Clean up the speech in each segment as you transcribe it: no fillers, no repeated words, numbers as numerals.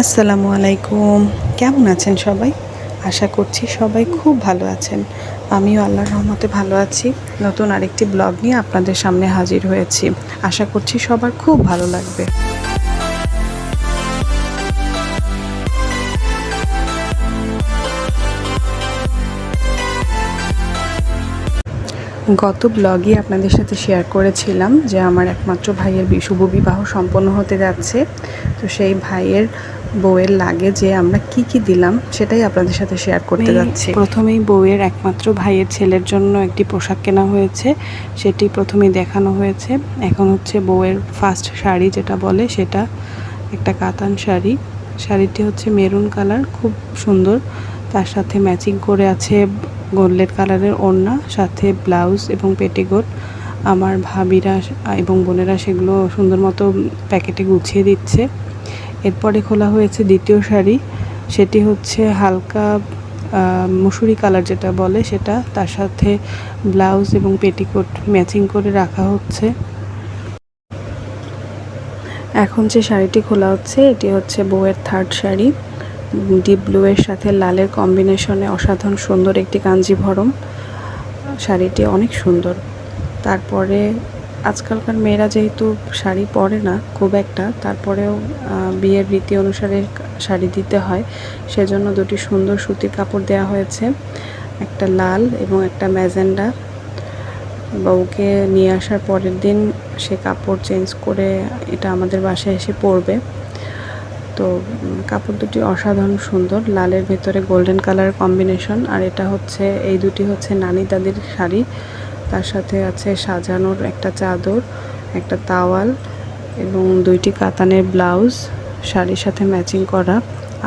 আসসালামু আলাইকুম। কেমন আছেন সবাই? আশা করছি সবাই খুব ভালো আছেন। আমিও আল্লাহর রহমতে ভালো আছি। নতুন আরেকটি ব্লগ নিয়ে আপনাদের সামনে হাজির হয়েছি। আশা করছি সবার খুব ভালো লাগবে। গত ব্লগে আপনাদের সাথে শেয়ার করেছিলাম যে আমার একমাত্র ভাইয়ের শুভ বিবাহ সম্পন্ন হতে যাচ্ছে। তো সেই ভাইয়ের বউয়ের লাগেজে আমরা কি দিলাম সেটাই আপনাদের সাথে শেয়ার করতে যাচ্ছি। প্রথমেই বউয়ের একমাত্র ভাইয়ের ছেলের জন্য একটি পোশাক কেনা হয়েছে, সেটি প্রথমেই দেখানো হয়েছে। এখন হচ্ছে বউয়ের ফার্স্ট শাড়ি যেটা বলে সেটা, একটা কাতান শাড়ি। শাড়িটি হচ্ছে মেরুন কালার, খুব সুন্দর। তার সাথে ম্যাচিং করে আছে গোল্ডেন কালারের ওড়না, সাথে ব্লাউজ এবং পেটিকোট। আমার ভাবিরা এবং বোনেরা সেগুলো সুন্দর মতো প্যাকেটে গুছিয়ে দিচ্ছে। এরপরে খোলা হয়েছে দ্বিতীয় শাড়ি, সেটি হচ্ছে হালকা মসুরি কালার যেটা বলে সেটা, তার সাথে ব্লাউজ এবং পেটিকোট ম্যাচিং করে রাখা হচ্ছে। এখন যে শাড়িটি খোলা হচ্ছে এটি হচ্ছে বউয়ের থার্ড শাড়ি। ডিপ ব্লু এর সাথে লালের কম্বিনেশনে অসাধারণ সুন্দর একটি কাঞ্জিভরম। শাড়িটি অনেক সুন্দর। তারপরে আজকালকার মেয়েরা যেহেতু শাড়ি পরে না খুব একটা, তারপরেও বিয়ের রীতি অনুসারে শাড়ি দিতে হয়, সেজন্য দুটি সুন্দর সুতির কাপড় দেওয়া হয়েছে, একটা লাল এবং একটা ম্যাজেন্ডা। বউকে নিয়ে আসার পরের দিন সে কাপড় চেঞ্জ করে এটা আমাদের বাসায় এসে পরবে। তো কাপড় দুটি অসাধারণ সুন্দর, লালের ভেতরে গোল্ডেন কালার কম্বিনেশন। আর এটা হচ্ছে, এই দুটি হচ্ছে নানি দাদির শাড়ি। তার সাথে আছে সাজানোর একটা চাদর, একটা তাওয়াল এবং দুইটি কাতানের ব্লাউজ শাড়ির সাথে ম্যাচিং করা।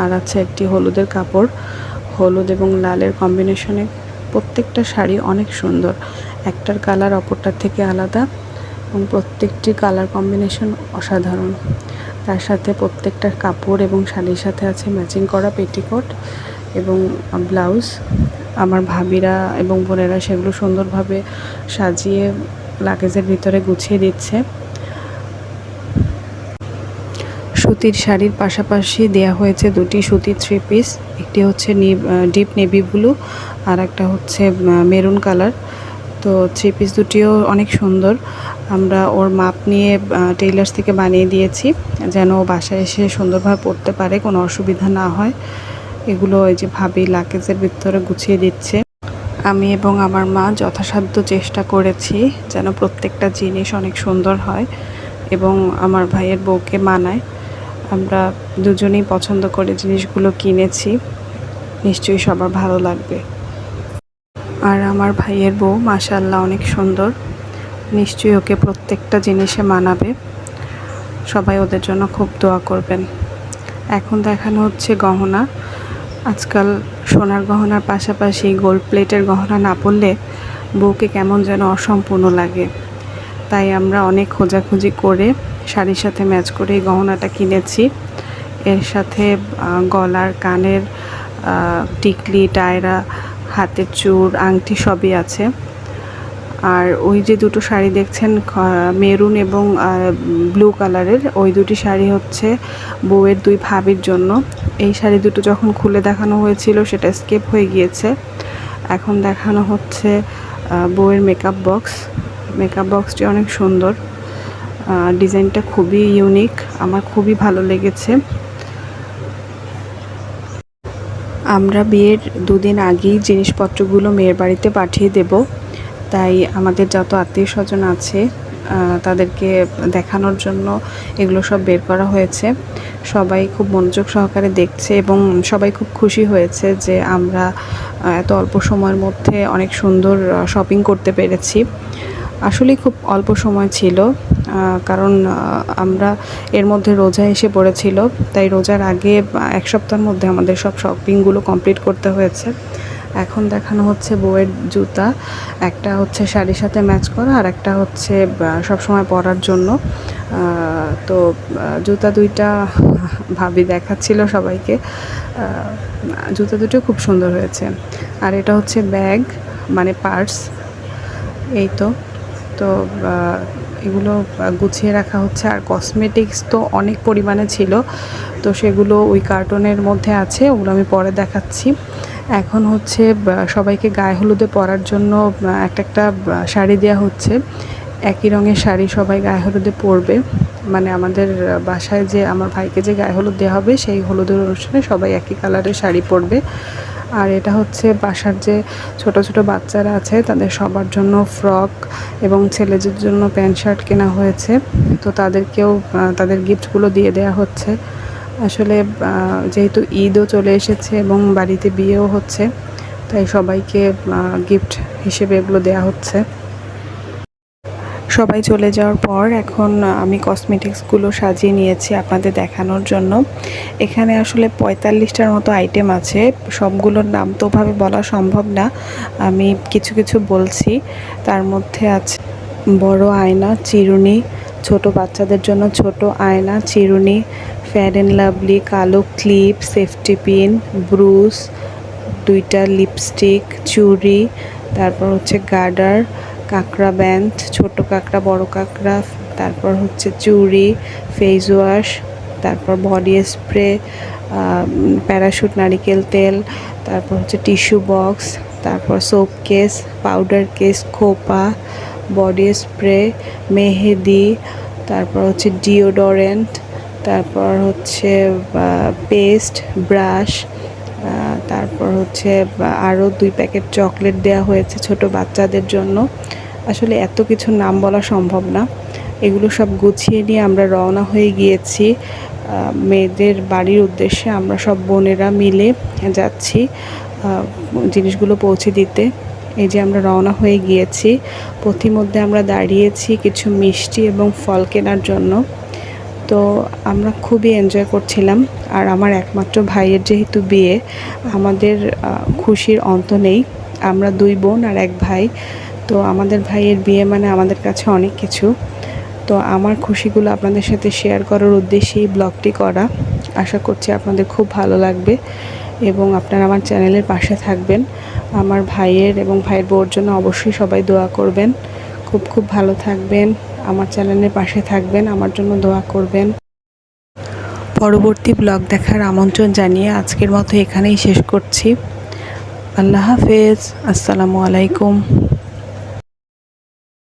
আর আছে একটি হলুদের কাপড়, হলুদ এবং লালের কম্বিনেশনে। প্রত্যেকটা শাড়ি অনেক সুন্দর, একটার কালার অপরটার থেকে আলাদা এবং প্রত্যেকটি কালার কম্বিনেশন অসাধারণ। তার সাথে প্রত্যেকটা কাপড় এবং শাড়ির সাথে আছে ম্যাচিং করা পেটিকোট এবং ব্লাউজ। আমার ভাবিরা এবং বোনেরা সেগুলো সুন্দরভাবে সাজিয়ে লাগেজের ভিতরে গুছিয়ে দিচ্ছে। সুতির শাড়ির পাশাপাশি দেয়া হয়েছে দুটি সুতির থ্রি পিস, একটি হচ্ছে ডিপ নেভি ব্লু আর একটা হচ্ছে মেরুন কালার। তো থ্রি পিস দুটিও অনেক সুন্দর। আমরা ওর মাপ নিয়ে টেইলার্স থেকে বানিয়ে দিয়েছি যেন ও বাসায় এসে সুন্দরভাবে পরতে পারে, কোনো অসুবিধা না হয়। এগুলো এই যে ভাবি লাগেজের ভিতরে গুছিয়ে দিচ্ছে। আমি এবং আমার মা যথাসাধ্য চেষ্টা করেছি যেন প্রত্যেকটা জিনিস অনেক সুন্দর হয় এবং আমার ভাইয়ের বউকে মানায়। আমরা দুজনেই পছন্দ করে জিনিসগুলো কিনেছি, নিশ্চয়ই সবার ভালো লাগবে। আর আমার ভাইয়ের বউ মাশাআল্লাহ অনেক সুন্দর, নিশ্চয়ই ওকে প্রত্যেকটা জিনিসে মানাবে। সবাই ওদের জন্য খুব দোয়া করবেন। এখন দেখানো হচ্ছে গহনা। আজকাল সোনার গহনার পাশাপাশি গোল্ড প্লেটের গহনা না পরলে বউকে কেমন যেন অসম্পূর্ণ লাগে। তাই আমরা অনেক খোঁজাখুঁজি করে শাড়ির সাথে ম্যাচ করে এই গহনাটা কিনেছি। এর সাথে গলার, কানের, টিকলি, টায়রা, হাতের চূড়, আংটি সবই আছে। আর ওই যে দুটো শাড়ি দেখছেন মেরুন এবং ব্লু কালারের, ওই দুটি শাড়ি হচ্ছে বউয়ের দুই ভাবির জন্য। এই শাড়ি দুটো যখন খুলে দেখানো হয়েছিল সেটা স্কিপ হয়ে গিয়েছে। এখন দেখানো হচ্ছে বউয়ের মেকআপ বক্স। মেকআপ বক্সটি অনেক সুন্দর, ডিজাইনটা খুবই ইউনিক, আমার খুবই ভালো লেগেছে। আমরা বিয়ের দুদিন আগেই জিনিসপত্রগুলো মেয়ের বাড়িতে পাঠিয়ে দেব, তাই আমাদের যত আত্মীয় স্বজন আছে তাদেরকে দেখানোর জন্য এগুলো সব বের করা হয়েছে। সবাই খুব মনোযোগ সহকারে দেখছে এবং সবাই খুব খুশি হয়েছে যে আমরা এত অল্প সময়ের মধ্যে অনেক সুন্দর শপিং করতে পেরেছি। আসলেই খুব অল্প সময় ছিল, কারণ আমরা এর মধ্যে রোজা এসে পড়েছিল, তাই রোজার আগে এক সপ্তাহের মধ্যে আমাদের সব শপিংগুলো কমপ্লিট করতে হয়েছে। এখন দেখানো হচ্ছে বউয়ের জুতা, একটা হচ্ছে শাড়ির সাথে ম্যাচ করা আর একটা হচ্ছে সবসময় পরার জন্য। তো জুতা দুইটা ভাবি দেখাচ্ছিল সবাইকে। জুতা দুটো খুব সুন্দর হয়েছে। আর এটা হচ্ছে ব্যাগ, মানে পার্স। এই তো এগুলো গুছিয়ে রাখা হচ্ছে। আর কসমেটিক্স তো অনেক পরিমাণে ছিল, তো সেগুলো ওই কার্টনের মধ্যে আছে, ওগুলো আমি পরে দেখাচ্ছি। এখন হচ্ছে সবাইকে গায়ে হলুদে পরার জন্য একটা একটা শাড়ি দেওয়া হচ্ছে। একই রঙের শাড়ি সবাই গায়ে হলুদে পরবে, মানে আমাদের বাসায় যে আমার ভাইকে যে গায়ে হলুদ দেওয়া হবে সেই হলুদের অনুষ্ঠানে সবাই একই কালারের শাড়ি পরবে। আর এটা হচ্ছে বাসার যে ছোট ছোট বাচ্চারা আছে তাদের সবার জন্য ফ্রক এবং ছেলেদের জন্য প্যান্ট শার্ট কেনা হয়েছে, তো তাদেরকেও তাদের গিফটগুলো দিয়ে দেওয়া হচ্ছে। আসলে যেহেতু ঈদও চলে এসেছে এবং বাড়িতে বিয়েও হচ্ছে, তাই সবাইকে গিফট হিসেবে এগুলো দেওয়া হচ্ছে। সবাই চলে যাওয়ার পর এখন আমি কসমেটিক্সগুলো সাজিয়ে নিয়েছি আপনাদের দেখানোর জন্য। এখানে আসলে 45টার মতো আইটেম আছে, সবগুলোর নাম তো ওভাবে বলা সম্ভব না, আমি কিছু কিছু বলছি। তার মধ্যে আছে বড় আয়না, চিরুনি, ছোট বাচ্চাদের জন্য ছোট আয়না, চিরুনি, ফেয়ার অ্যান্ড লাভলি, কালো ক্লিপ, সেফটি পিন, ব্রুশ, 2টা লিপস্টিক, চুড়ি, তারপর হচ্ছে গার্ডার, কাঁকড়া ব্যান্ড, ছোট কাঁকড়া, বড় কাঁকড়া, তারপর হচ্ছে চুড়ি, ফেস ওয়াশ, তারপর বডি স্প্রে, প্যারাশুট নারিকেল তেল, তারপর হচ্ছে টিস্যু বক্স, তারপর সোপ কেস, পাউডার কেস, খোপা, বডি স্প্রে, মেহেদি, তারপর হচ্ছে ডিওডোরেন্ট, তারপর হচ্ছে পেস্ট, ব্রাশ, তারপর হচ্ছে আরও 2 প্যাকেট চকলেট দেওয়া হয়েছে ছোট বাচ্চাদের জন্য। আসলে এত কিছুর নাম বলা সম্ভব না। এগুলো সব গুছিয়ে নিয়ে আমরা রওনা হয়ে গিয়েছি মেয়েদের বাড়ির উদ্দেশ্যে। আমরা সব বোনেরা মিলে যাচ্ছি জিনিসগুলো পৌঁছে দিতে। এই যে আমরা রওনা হয়ে গিয়েছি, পথিমধ্যে আমরা দাঁড়িয়েছি কিছু মিষ্টি এবং ফল কেনার জন্য। তো আমরা খুবই এনজয় করছিলাম। আর আমার একমাত্র ভাইয়ের যেহেতু বিয়ে, আমাদের খুশির অন্ত নেই। আমরা 2 বোন আর 1 ভাই, তো আমাদের ভাইয়ের বিয়ে মানে আমাদের কাছে অনেক কিছু। তো আমার খুশিগুলো আপনাদের সাথে শেয়ার করার উদ্দেশ্যেই ব্লগটি করা। আশা করছি আপনাদের খুব ভালো লাগবে এবং আপনারা আমার চ্যানেলের পাশে থাকবেন। আমার ভাইয়ের এবং ভাইয়ের বউর জন্য অবশ্যই সবাই দোয়া করবেন। খুব খুব ভালো থাকবেন, আমার চ্যানেলের পাশে থাকবেন, আমার জন্য দোয়া করবেন। পরবর্তী ব্লগ দেখার আমন্ত্রণ জানিয়ে আজকের মতো এখানেই শেষ করছি। আল্লাহ হাফেজ, আসসালামু আলাইকুম।